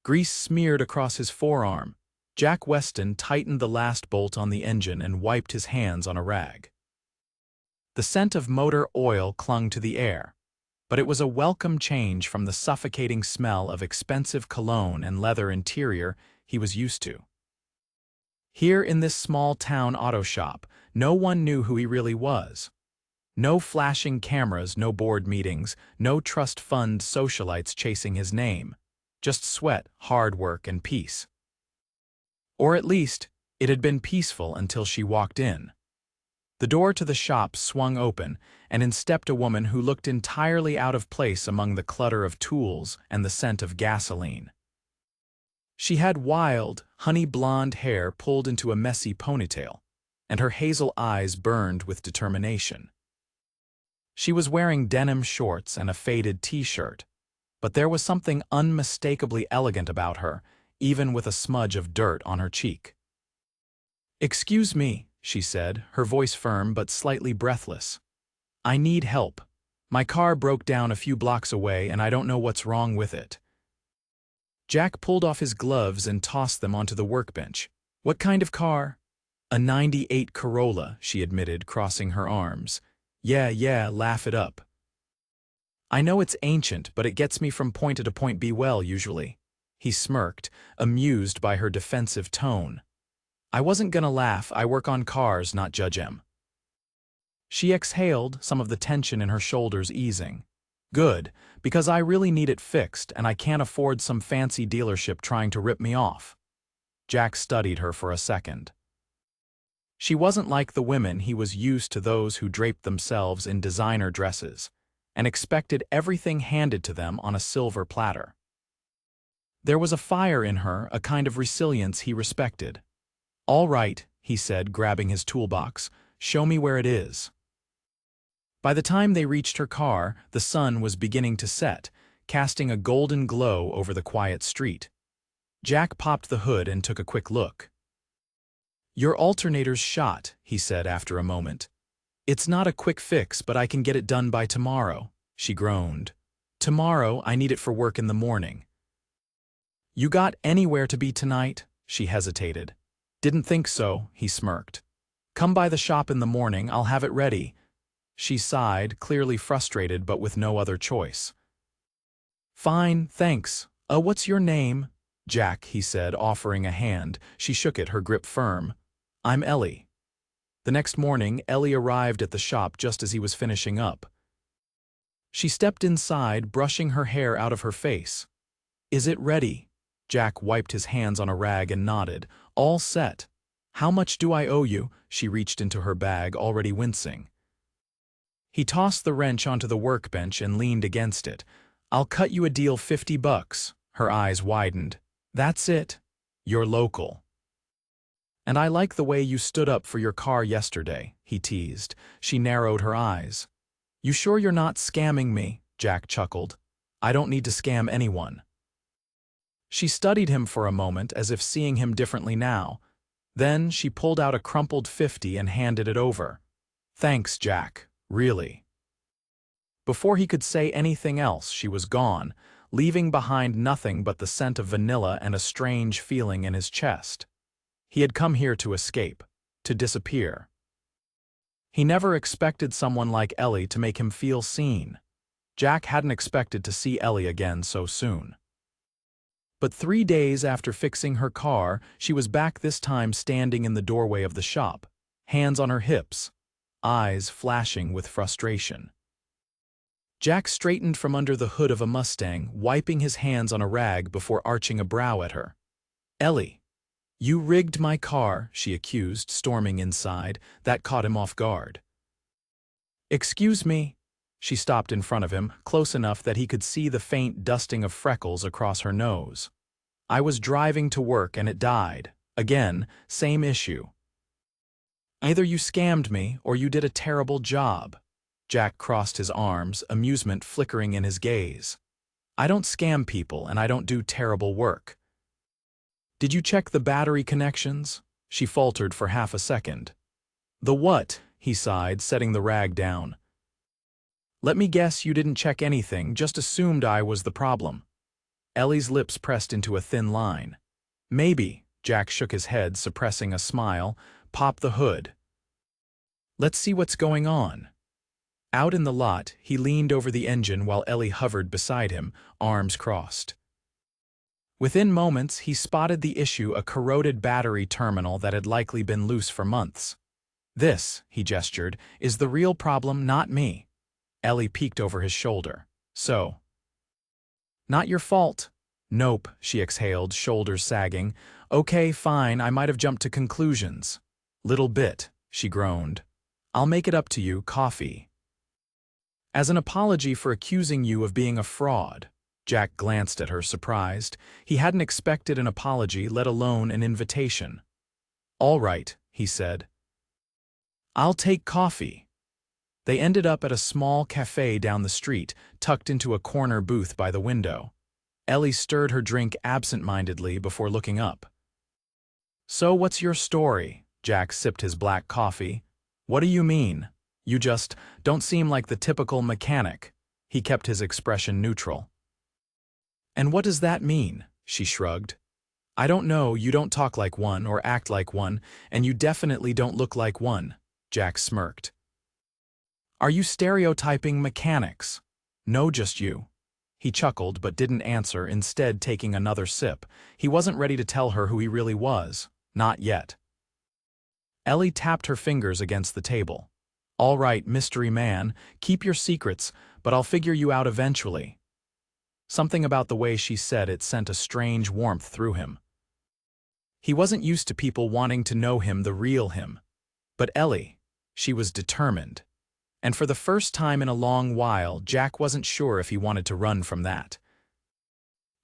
Grease smeared across his forearm. Jack Weston tightened the last bolt on the engine and wiped his hands on a rag. The scent of motor oil clung to the air, but it was a welcome change from the suffocating smell of expensive cologne and leather interior he was used to. Here in this small-town auto shop, no one knew who he really was. No flashing cameras, no board meetings, no trust fund socialites chasing his name. Just sweat, hard work, and peace. Or at least, it had been peaceful until she walked in. The door to the shop swung open, and in stepped a woman who looked entirely out of place among the clutter of tools and the scent of gasoline. She had wild, honey-blonde hair pulled into a messy ponytail, and her hazel eyes burned with determination. She was wearing denim shorts and a faded t-shirt, but there was something unmistakably elegant about her, even with a smudge of dirt on her cheek. "Excuse me," she said, her voice firm but slightly breathless. "I need help. My car broke down a few blocks away and I don't know what's wrong with it." Jack pulled off his gloves and tossed them onto the workbench. "What kind of car?" "A '98 Corolla," she admitted, crossing her arms. Yeah, laugh it up. "I know it's ancient, but it gets me from point A to point B well, usually." He smirked, amused by her defensive tone. "I wasn't gonna laugh, I work on cars, not judge 'em." She exhaled, some of the tension in her shoulders easing. "Good, because I really need it fixed, and I can't afford some fancy dealership trying to rip me off." Jack studied her for a second. She wasn't like the women he was used to, those who draped themselves in designer dresses and expected everything handed to them on a silver platter. There was a fire in her, a kind of resilience he respected. "All right," he said, grabbing his toolbox, "show me where it is." By the time they reached her car, the sun was beginning to set, casting a golden glow over the quiet street. Jack popped the hood and took a quick look. "Your alternator's shot," he said after a moment. "It's not a quick fix, but I can get it done by tomorrow," she groaned. "Tomorrow, I need it for work in the morning." "You got anywhere to be tonight?" She hesitated. "Didn't think so," he smirked. "Come by the shop in the morning, I'll have it ready." She sighed, clearly frustrated but with no other choice. "Fine, thanks. What's your name?" "Jack," he said, offering a hand. She shook it, her grip firm. "I'm Ellie." The next morning, Ellie arrived at the shop just as he was finishing up. She stepped inside, brushing her hair out of her face. "Is it ready?" Jack wiped his hands on a rag and nodded. "All set." "How much do I owe you?" She reached into her bag, already wincing. He tossed the wrench onto the workbench and leaned against it. "I'll cut you a deal, $50. Her eyes widened. "That's it? You're local." "And I like the way you stood up for your car yesterday," he teased. She narrowed her eyes. "You sure you're not scamming me?" Jack chuckled. "I don't need to scam anyone." She studied him for a moment, as if seeing him differently now. Then she pulled out a crumpled 50 and handed it over. "Thanks, Jack. Really." Before he could say anything else, she was gone, leaving behind nothing but the scent of vanilla and a strange feeling in his chest. He had come here to escape, to disappear. He never expected someone like Ellie to make him feel seen. Jack hadn't expected to see Ellie again so soon. But 3 days after fixing her car, she was back, this time standing in the doorway of the shop, hands on her hips, eyes flashing with frustration. Jack straightened from under the hood of a Mustang, wiping his hands on a rag before arching a brow at her. "Ellie, you rigged my car," she accused, storming inside. That caught him off guard. "Excuse me?" She stopped in front of him, close enough that he could see the faint dusting of freckles across her nose. "I was driving to work and it died. Again, same issue." "Either you scammed me or you did a terrible job." Jack crossed his arms, amusement flickering in his gaze. "I don't scam people and I don't do terrible work." "Did you check the battery connections?" She faltered for half a second. "The what?" he sighed, setting the rag down. "Let me guess you didn't check anything, just assumed I was the problem." Ellie's lips pressed into a thin line. Maybe, Jack shook his head, suppressing a smile. Pop the hood. Let's see what's going on. Out in the lot, he leaned over the engine while Ellie hovered beside him, arms crossed. Within moments, he spotted the issue, a corroded battery terminal that had likely been loose for months. This, he gestured, is the real problem, not me. Ellie peeked over his shoulder. So? Not your fault. Nope, she exhaled, shoulders sagging. Okay, fine, I might have jumped to conclusions. Little bit, she groaned. I'll make it up to you, coffee. As an apology for accusing you of being a fraud. Jack glanced at her, surprised. He hadn't expected an apology, let alone an invitation. All right, he said. I'll take coffee. They ended up at a small cafe down the street, tucked into a corner booth by the window. Ellie stirred her drink absent-mindedly before looking up. So what's your story? Jack sipped his black coffee. What do you mean? You just don't seem like the typical mechanic. He kept his expression neutral. And what does that mean? She shrugged. I don't know, you don't talk like one or act like one, and you definitely don't look like one. Jack smirked. Are you stereotyping mechanics? No, just you. He chuckled but didn't answer, instead taking another sip. He wasn't ready to tell her who he really was. Not yet. Ellie tapped her fingers against the table. All right, mystery man, keep your secrets, but I'll figure you out eventually. Something about the way she said it sent a strange warmth through him. He wasn't used to people wanting to know him, the real him. But Ellie, she was determined. And for the first time in a long while, Jack wasn't sure if he wanted to run from that.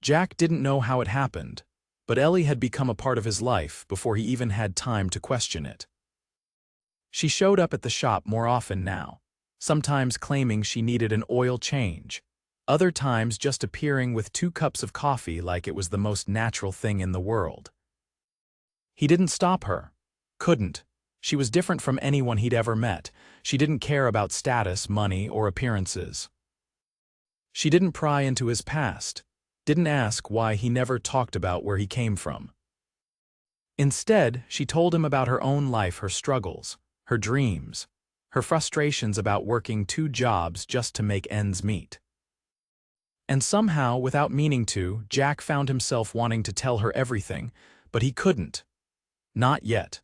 Jack didn't know how it happened, but Ellie had become a part of his life before he even had time to question it. She showed up at the shop more often now, sometimes claiming she needed an oil change, other times just appearing with 2 cups of coffee like it was the most natural thing in the world. He didn't stop her. Couldn't. She was different from anyone he'd ever met. She didn't care about status, money, or appearances. She didn't pry into his past, didn't ask why he never talked about where he came from. Instead, she told him about her own life, her struggles, her dreams, her frustrations about working 2 jobs just to make ends meet. And somehow, without meaning to, Jack found himself wanting to tell her everything, but he couldn't. Not yet.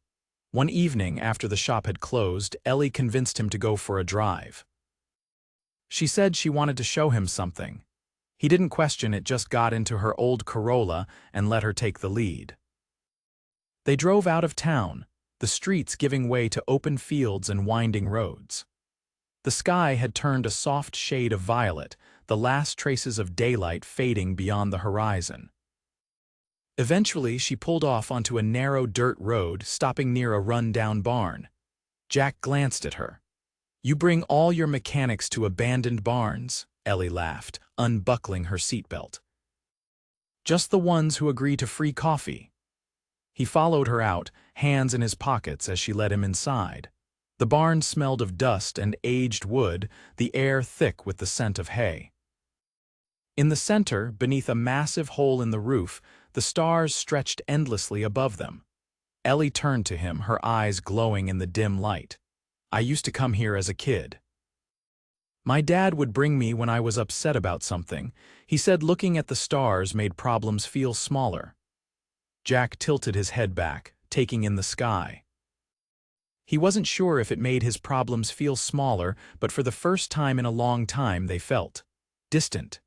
One evening after the shop had closed, Ellie convinced him to go for a drive. She said she wanted to show him something. He didn't question it, just got into her old Corolla and let her take the lead. They drove out of town, the streets giving way to open fields and winding roads. The sky had turned a soft shade of violet, the last traces of daylight fading beyond the horizon. Eventually, she pulled off onto a narrow dirt road, stopping near a run-down barn. Jack glanced at her. You bring all your mechanics to abandoned barns, Ellie laughed, unbuckling her seatbelt. Just the ones who agree to free coffee. He followed her out, hands in his pockets as she led him inside. The barn smelled of dust and aged wood, the air thick with the scent of hay. In the center, beneath a massive hole in the roof, the stars stretched endlessly above them. Ellie turned to him, her eyes glowing in the dim light. I used to come here as a kid. My dad would bring me when I was upset about something. He said looking at the stars made problems feel smaller. Jack tilted his head back, taking in the sky. He wasn't sure if it made his problems feel smaller, but for the first time in a long time they felt distant.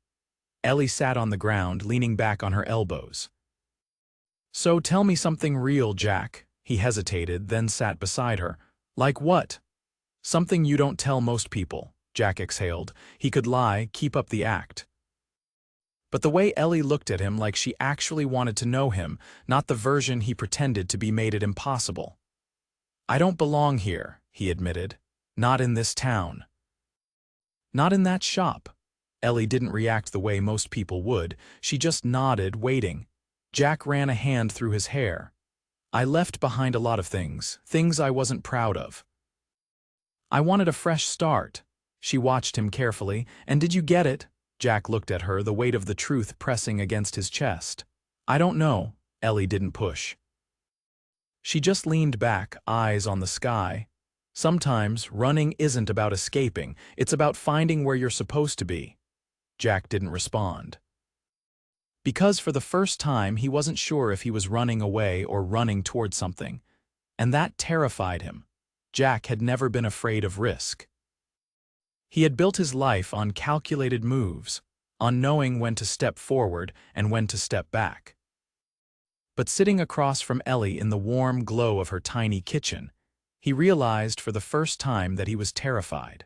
Ellie sat on the ground, leaning back on her elbows. So tell me something real, Jack. He hesitated, then sat beside her. Like what? Something you don't tell most people, Jack exhaled. He could lie, keep up the act. But the way Ellie looked at him like she actually wanted to know him, not the version he pretended to be, made it impossible. I don't belong here, he admitted. Not in this town. Not in that shop. Ellie didn't react the way most people would. She just nodded, waiting. Jack ran a hand through his hair. I left behind a lot of things I wasn't proud of. I wanted a fresh start. She watched him carefully. And did you get it? Jack looked at her, the weight of the truth pressing against his chest. I don't know. Ellie didn't push. She just leaned back, eyes on the sky. Sometimes running isn't about escaping, it's about finding where you're supposed to be. Jack didn't respond. Because for the first time he wasn't sure if he was running away or running toward something. And that terrified him. Jack had never been afraid of risk. He had built his life on calculated moves, on knowing when to step forward and when to step back. But sitting across from Ellie in the warm glow of her tiny kitchen, he realized for the first time that he was terrified.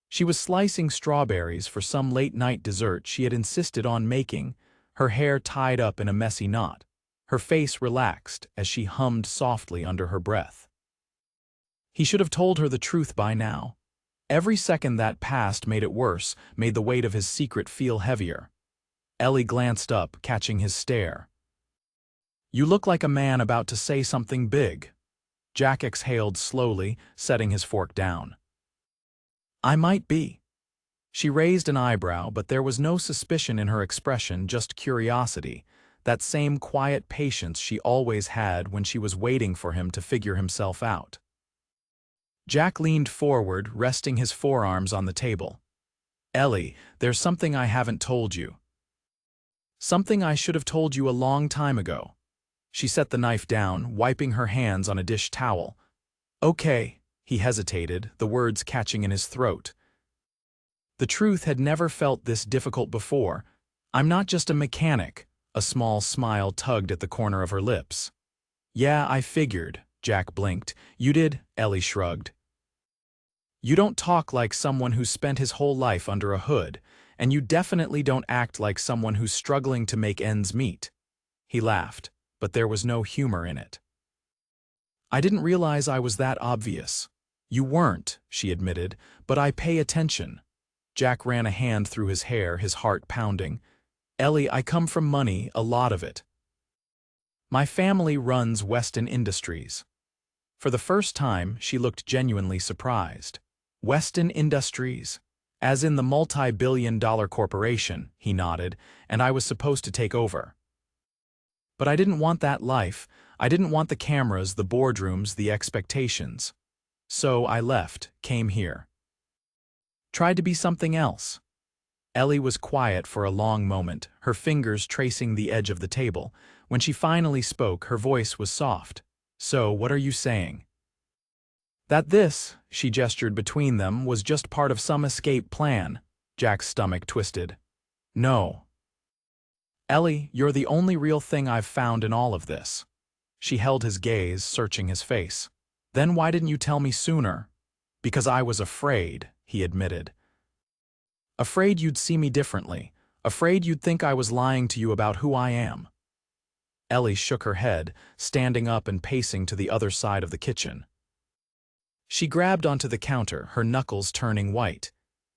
She was slicing strawberries for some late-night dessert she had insisted on making, her hair tied up in a messy knot, her face relaxed as she hummed softly under her breath. He should have told her the truth by now. Every second that passed made it worse, made the weight of his secret feel heavier. Ellie glanced up, catching his stare. You look like a man about to say something big. Jack exhaled slowly, setting his fork down. I might be. She raised an eyebrow, but there was no suspicion in her expression, just curiosity, that same quiet patience she always had when she was waiting for him to figure himself out. Jack leaned forward, resting his forearms on the table. Ellie, there's something I haven't told you. Something I should have told you a long time ago. She set the knife down, wiping her hands on a dish towel. Okay, he hesitated, the words catching in his throat. The truth had never felt this difficult before. I'm not just a mechanic. A small smile tugged at the corner of her lips. Yeah, I figured, Jack blinked. You did, Ellie shrugged. You don't talk like someone who's spent his whole life under a hood, and you definitely don't act like someone who's struggling to make ends meet. He laughed, but there was no humor in it. I didn't realize I was that obvious. You weren't, she admitted, but I pay attention. Jack ran a hand through his hair, his heart pounding. Ellie, I come from money, a lot of it. My family runs Weston Industries. For the first time, she looked genuinely surprised. Weston Industries? As in the multi-billion-dollar corporation, he nodded, and I was supposed to take over. But I didn't want that life. I didn't want the cameras, the boardrooms, the expectations. So I left, came here. Tried to be something else. Ellie was quiet for a long moment, her fingers tracing the edge of the table. When she finally spoke, her voice was soft. So, what are you saying? That this, she gestured between them, was just part of some escape plan. Jack's stomach twisted. No. Ellie, you're the only real thing I've found in all of this. She held his gaze, searching his face. Then why didn't you tell me sooner? Because I was afraid, he admitted. Afraid you'd see me differently. Afraid you'd think I was lying to you about who I am. Ellie shook her head, standing up and pacing to the other side of the kitchen. She grabbed onto the counter, her knuckles turning white.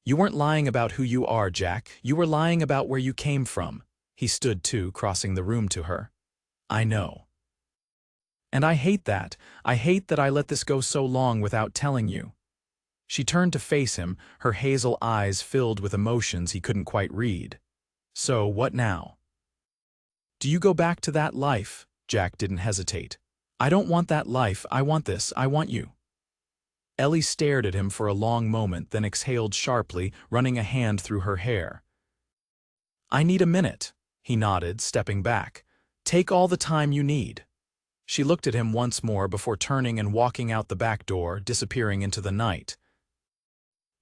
You weren't lying about who you are, Jack. You were lying about where you came from. He stood too, crossing the room to her. I know. And I hate that. I hate that I let this go so long without telling you. She turned to face him, her hazel eyes filled with emotions he couldn't quite read. So, what now? Do you go back to that life? Jack didn't hesitate. I don't want that life, I want this, I want you. Ellie stared at him for a long moment, then exhaled sharply, running a hand through her hair. I need a minute, he nodded, stepping back. Take all the time you need. She looked at him once more before turning and walking out the back door, disappearing into the night.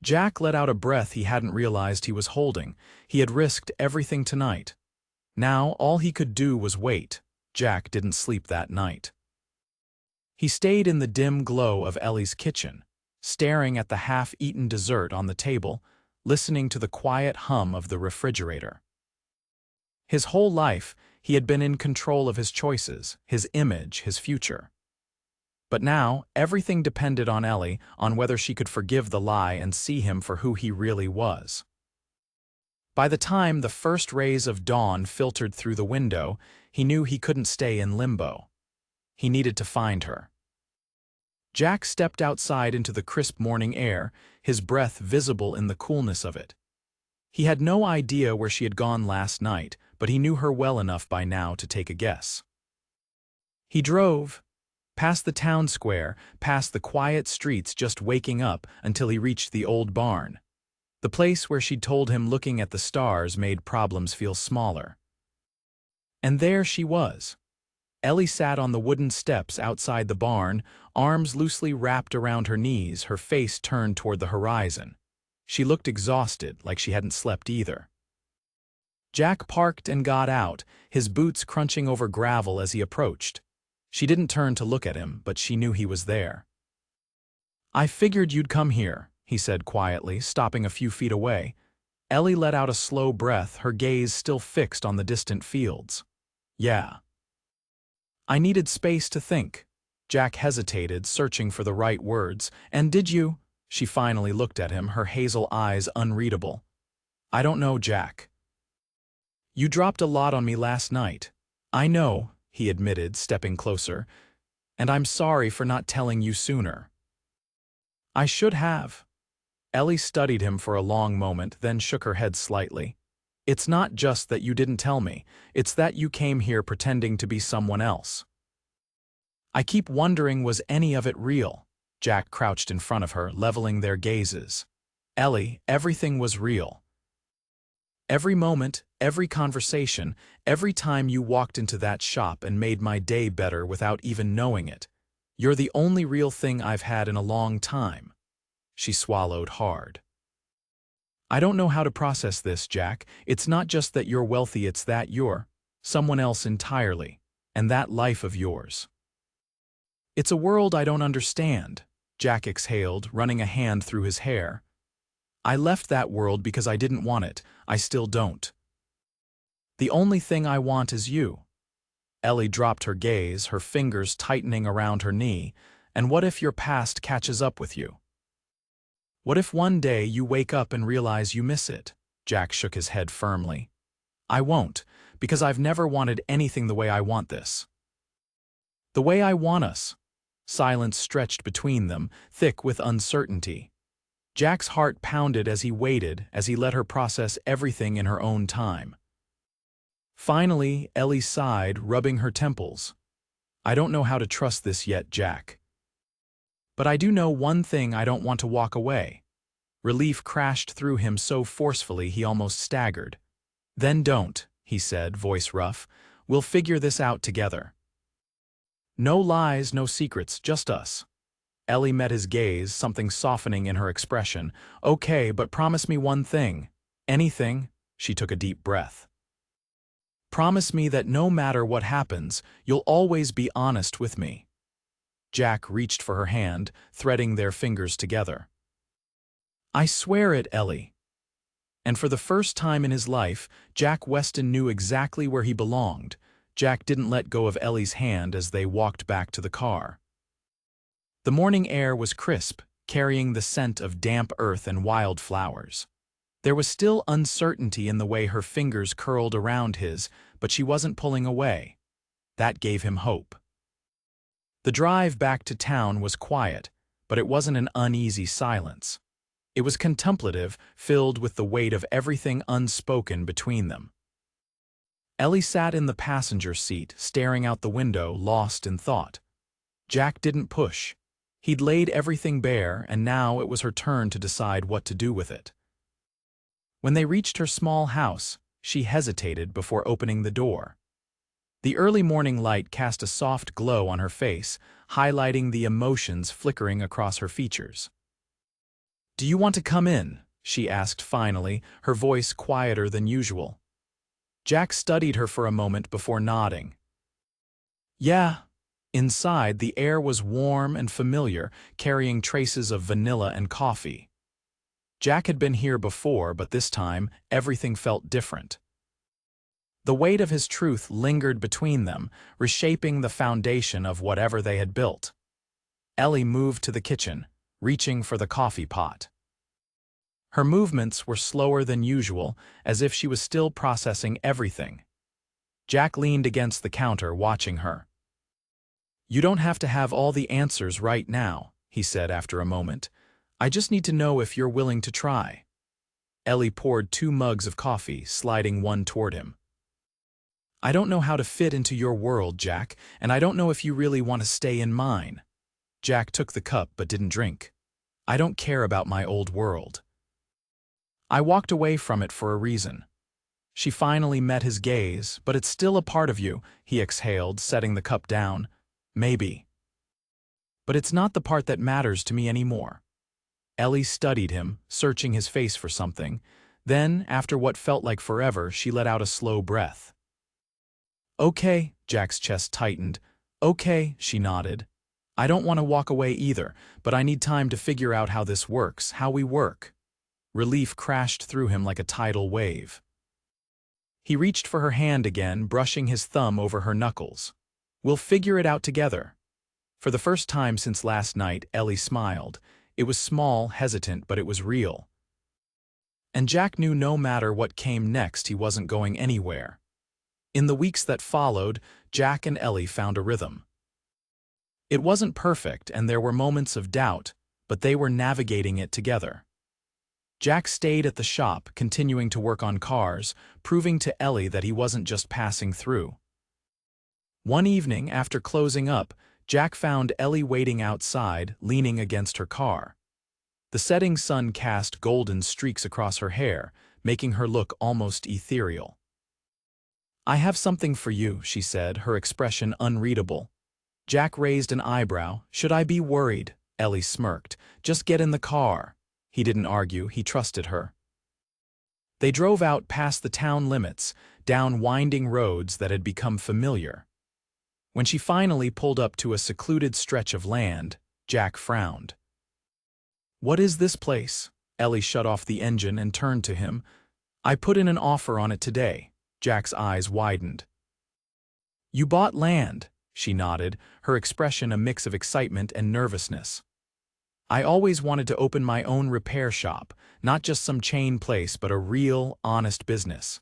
Jack let out a breath he hadn't realized he was holding. He had risked everything tonight. Now all he could do was wait. Jack didn't sleep that night. He stayed in the dim glow of Ellie's kitchen, staring at the half-eaten dessert on the table, listening to the quiet hum of the refrigerator. His whole life, he had been in control of his choices, his image, his future. But now, everything depended on Ellie, on whether she could forgive the lie and see him for who he really was. By the time the first rays of dawn filtered through the window, he knew he couldn't stay in limbo. He needed to find her. Jack stepped outside into the crisp morning air, his breath visible in the coolness of it. He had no idea where she had gone last night, but he knew her well enough by now to take a guess. He drove, past the town square, past the quiet streets just waking up until he reached the old barn. The place where she'd told him looking at the stars made problems feel smaller. And there she was. Ellie sat on the wooden steps outside the barn, arms loosely wrapped around her knees, her face turned toward the horizon. She looked exhausted, like she hadn't slept either. Jack parked and got out, his boots crunching over gravel as he approached. She didn't turn to look at him, but she knew he was there. "I figured you'd come here," he said quietly, stopping a few feet away. Ellie let out a slow breath, her gaze still fixed on the distant fields. "Yeah." "I needed space to think." Jack hesitated, searching for the right words. "And did you?" She finally looked at him, her hazel eyes unreadable. "I don't know, Jack." "You dropped a lot on me last night." "I know," he admitted, stepping closer. "And I'm sorry for not telling you sooner." "I should have." Ellie studied him for a long moment, then shook her head slightly. "It's not just that you didn't tell me, it's that you came here pretending to be someone else." "I keep wondering, was any of it real?" Jack crouched in front of her, leveling their gazes. "Ellie, everything was real. Every moment, every conversation, every time you walked into that shop and made my day better without even knowing it. You're the only real thing I've had in a long time." She swallowed hard. "I don't know how to process this, Jack. It's not just that you're wealthy, it's that you're someone else entirely, and that life of yours. It's a world I don't understand," Jack exhaled, running a hand through his hair. "I left that world because I didn't want it. I still don't. The only thing I want is you." Ellie dropped her gaze, her fingers tightening around her knee. "And what if your past catches up with you? What if one day you wake up and realize you miss it?" Jack shook his head firmly. "I won't, because I've never wanted anything the way I want this. The way I want us." Silence stretched between them, thick with uncertainty. Jack's heart pounded as he waited, as he let her process everything in her own time. Finally, Ellie sighed, rubbing her temples. "I don't know how to trust this yet, Jack. But I do know one thing: I don't want to walk away." Relief crashed through him so forcefully he almost staggered. "Then don't," he said, voice rough. "We'll figure this out together. No lies, no secrets, just us." Ellie met his gaze, something softening in her expression. "Okay, but promise me one thing." "Anything?" She took a deep breath. "Promise me that no matter what happens, you'll always be honest with me." Jack reached for her hand, threading their fingers together. "I swear it, Ellie." And for the first time in his life, Jack Weston knew exactly where he belonged. Jack didn't let go of Ellie's hand as they walked back to the car. The morning air was crisp, carrying the scent of damp earth and wildflowers. There was still uncertainty in the way her fingers curled around his, but she wasn't pulling away. That gave him hope. The drive back to town was quiet, but it wasn't an uneasy silence. It was contemplative, filled with the weight of everything unspoken between them. Ellie sat in the passenger seat, staring out the window, lost in thought. Jack didn't push. He'd laid everything bare, and now it was her turn to decide what to do with it. When they reached her small house, she hesitated before opening the door. The early morning light cast a soft glow on her face, highlighting the emotions flickering across her features. "Do you want to come in?" she asked finally, her voice quieter than usual. Jack studied her for a moment before nodding. "Yeah." Inside, the air was warm and familiar, carrying traces of vanilla and coffee. Jack had been here before, but this time, everything felt different. The weight of his truth lingered between them, reshaping the foundation of whatever they had built. Ellie moved to the kitchen, reaching for the coffee pot. Her movements were slower than usual, as if she was still processing everything. Jack leaned against the counter, watching her. "You don't have to have all the answers right now," he said after a moment. "I just need to know if you're willing to try." Ellie poured 2 mugs of coffee, sliding one toward him. I don't know how to fit into your world, Jack, and I don't know if you really want to stay in mine. Jack took the cup but didn't drink. I don't care about my old world. I walked away from it for a reason. She finally met his gaze, but it's still a part of you, he exhaled, setting the cup down. Maybe. But it's not the part that matters to me anymore. Ellie studied him, searching his face for something. Then, after what felt like forever, she let out a slow breath. Okay, Jack's chest tightened. Okay, she nodded. I don't want to walk away either, but I need time to figure out how this works, how we work. Relief crashed through him like a tidal wave. He reached for her hand again, brushing his thumb over her knuckles. We'll figure it out together. For the first time since last night, Ellie smiled. It was small, hesitant, but it was real. And Jack knew no matter what came next, he wasn't going anywhere. In the weeks that followed, Jack and Ellie found a rhythm. It wasn't perfect, and there were moments of doubt, but they were navigating it together. Jack stayed at the shop, continuing to work on cars, proving to Ellie that he wasn't just passing through. One evening, after closing up, Jack found Ellie waiting outside, leaning against her car. The setting sun cast golden streaks across her hair, making her look almost ethereal. I have something for you, she said, her expression unreadable. Jack raised an eyebrow. Should I be worried? Ellie smirked. Just get in the car. He didn't argue, he trusted her. They drove out past the town limits, down winding roads that had become familiar. When she finally pulled up to a secluded stretch of land, Jack frowned. What is this place? Ellie shut off the engine and turned to him. I put in an offer on it today. Jack's eyes widened. You bought land, she nodded, her expression a mix of excitement and nervousness. I always wanted to open my own repair shop, not just some chain place, but a real, honest business.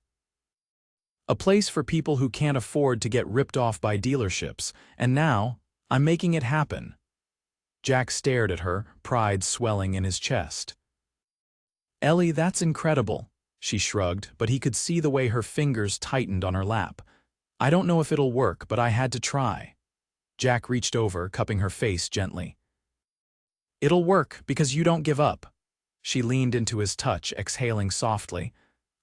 A place for people who can't afford to get ripped off by dealerships, and now, I'm making it happen. Jack stared at her, pride swelling in his chest. Ellie, that's incredible, she shrugged, but he could see the way her fingers tightened on her lap. I don't know if it'll work, but I had to try. Jack reached over, cupping her face gently. It'll work because you don't give up. She leaned into his touch, exhaling softly.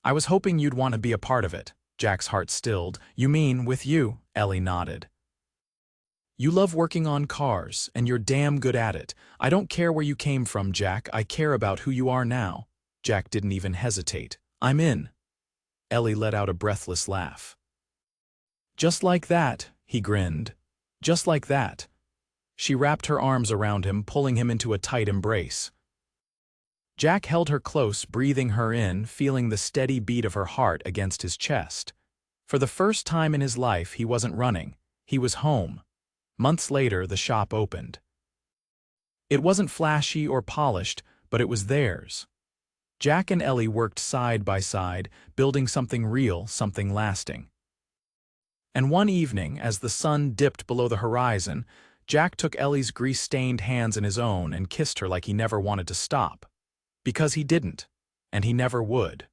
I was hoping you'd want to be a part of it. Jack's heart stilled. You mean, with you? Ellie nodded. You love working on cars, and you're damn good at it. I don't care where you came from, Jack. I care about who you are now. Jack didn't even hesitate. I'm in. Ellie let out a breathless laugh. Just like that, he grinned. Just like that. She wrapped her arms around him, pulling him into a tight embrace. Jack held her close, breathing her in, feeling the steady beat of her heart against his chest. For the first time in his life, he wasn't running. He was home. Months later, the shop opened. It wasn't flashy or polished, but it was theirs. Jack and Ellie worked side by side, building something real, something lasting. And one evening, as the sun dipped below the horizon, Jack took Ellie's grease-stained hands in his own and kissed her like he never wanted to stop. Because he didn't, and he never would.